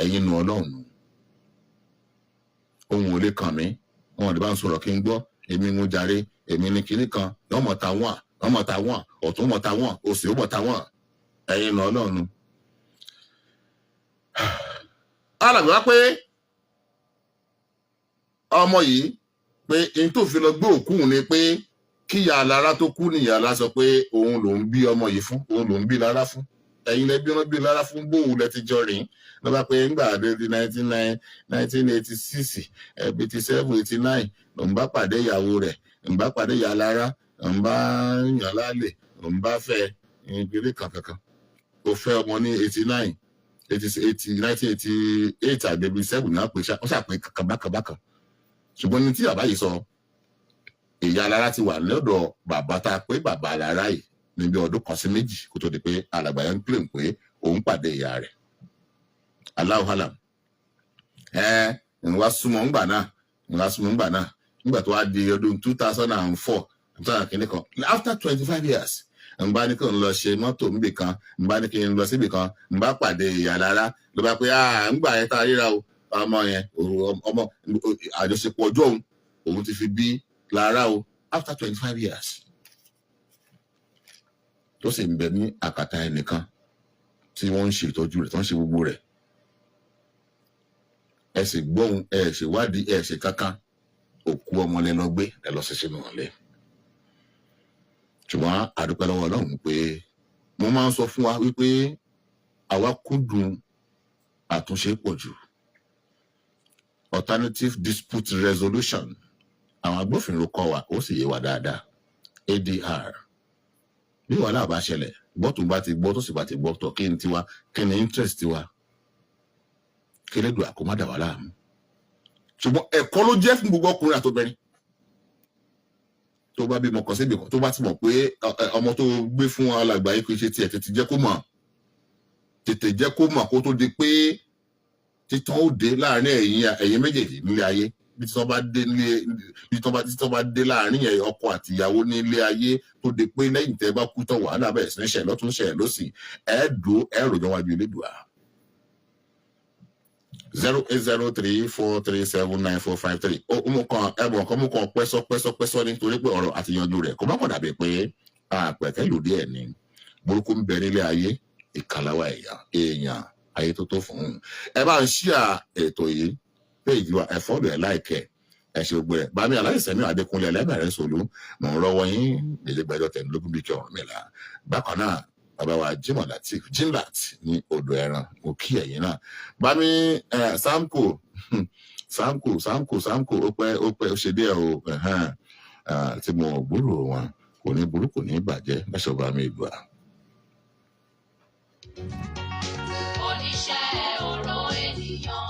Speaker 1: ẹ̀yin nu Ọlọ́run nù. Ohun ò lè kàn mí wọn ò lè bá ń sọ̀rọ̀ kí n gbọ́ èmi ń jàre èmi ní kinní kan lọ́mọ táwọn ọ̀tún mọ̀ táwọn òsì ó mọ̀ táwọn ẹ̀yin nu Ọlọ́run nù. Alàgbà pé ọmọ yìí pé n tó fi lọ gbé òkú ni pé kí ìyá Lára tó kú ní ìyá Lára sọ pé òun lòún bí ọmọ yìí fún òun lòún bí Lára fún ẹ̀yin lẹ bí wọn bí Lára fún bóun lẹ ti jọ rìn lọ́ba pé ńgbà dé di 1986 87 89 lòún bá pàdé ìyàwó rẹ̀ lòún bá pàdé ìyá Lára lòún bá yàn lálẹ́ lòún bá fẹ́ ìgbélé kankan ó fẹ́ ọmọ ní 89 1988 àgbẹ̀bí 7 náà pé ó ṣàpè kàbákàbákan ṣùgbọ́n ní tí bàbá yìí sọ ìyá Lára ti wà lọ́dọ̀ bàbá tá a pé bàbá Lára yìí níbi ọdún kan sí méjì kó tó di pé alàgbà yẹn ń claim pé òun pàdé ìyá rẹ̀ Allahu alam ìwà súnmọ́ ńgbà náà nígbà tó wá di ọdún 2004 kìíní kan after 25 years n bá ní kí n lọ ṣe mọ́tò níbì kan n bá ní kí n lọ síbì kan n bá pàdé ìyá lára ló bá pé ńgbà yẹn tá a ríra o ọmọ yẹn ọmọ àjọṣepọ̀ ọjọ́ òun ti fi bí lára o after 25 years tó sì ń bẹ ní àkàtà ẹnìkan tí wọ́n ń ṣe ìtọ́jú rẹ̀ tó ń ṣe gbogbo rẹ̀ ẹ sì gbóhùn ẹ ṣèwádìí ẹ ṣe kankan òkú ọmọ lẹ lọ gbé ẹ lọ sí sínú ọ̀lẹ́ ṣùgbọ́n àdúpẹ́ lọ́wọ́ Ọlọ́run pé mo máa ń sọ fún wa wípé àwa kúndùn àtúnṣe pọ̀ jù alternative dispute resolution àwọn agbófinró kọ́ wa ó sì yé wa dáadáa ADR bí wàhálà bá ṣẹlẹ̀ gbọ́ tó bá ti gbọ́ tó sì bá ti gbọ́ tọ̀ kí n tiwa kí ni interest tiwa kí lè dùn àkómádà wà láàmú ṣùgbọ́n ẹ̀kọ́ ló jẹ́ fún gbogbo ọkùnrin àtobìnrin tó bá bímọ kan síbi kan tó bá ti mọ̀ pé ọmọ tó gbé fún alàgbà yìí kì í ṣe tiẹ̀ tètè jẹ́ kó mọ̀ kó tó di pé títàn ó dé láàrin ẹ̀yin méjèèjì nílé ayé bí títàn bá dé láàrin ọkọ àti ìyàwó nílé ayé tó di pé lẹ́yìn tẹ́ bá kú tán wàhálà bẹ̀rẹ̀ sí ní ṣẹ̀ lọ́tún ṣẹ̀ lọ́sì ẹ̀rọ̀jọ́ wájú Elédùà 08034379453 mú kan pẹ́sọ́ nítorí pé ọ̀rọ̀ àtiyanjú rẹ̀ kò má kàn dàbí pé àpẹ̀kẹ́ lòdì ẹ̀ ní burúkú ń bẹ nílé ayé ìkàláwà èèyàn ayé tó tó fún un ẹ bá ń ṣíà ètò yìí pé ìjìwà ẹ̀fọ́ rẹ̀ láìkẹ́ ẹ ṣe gbogbo ẹ̀ bámi aláìsẹ̀mí Adékúnlé ẹlẹ́bẹ̀rẹ̀ sòlú mọ̀ ń rọwọ́ yín lẹ́gbẹ̀ẹ́jọ tẹ̀lélógún bí kí ọ̀rọ̀ mìíràn bákan náà bàbá wa Jimoh Lateef Jinlat ní odò ẹran mo kí ẹ̀yin náà bámi Samko ó pẹ́ ó ṣe díẹ̀ o tí mo gbúrò wọn kò ní burú kò ní bàjẹ́ lẹ́sọ̀ bá mi gbà.
Speaker 6: Oníṣẹ́ ọ̀rọ̀ ènìyàn.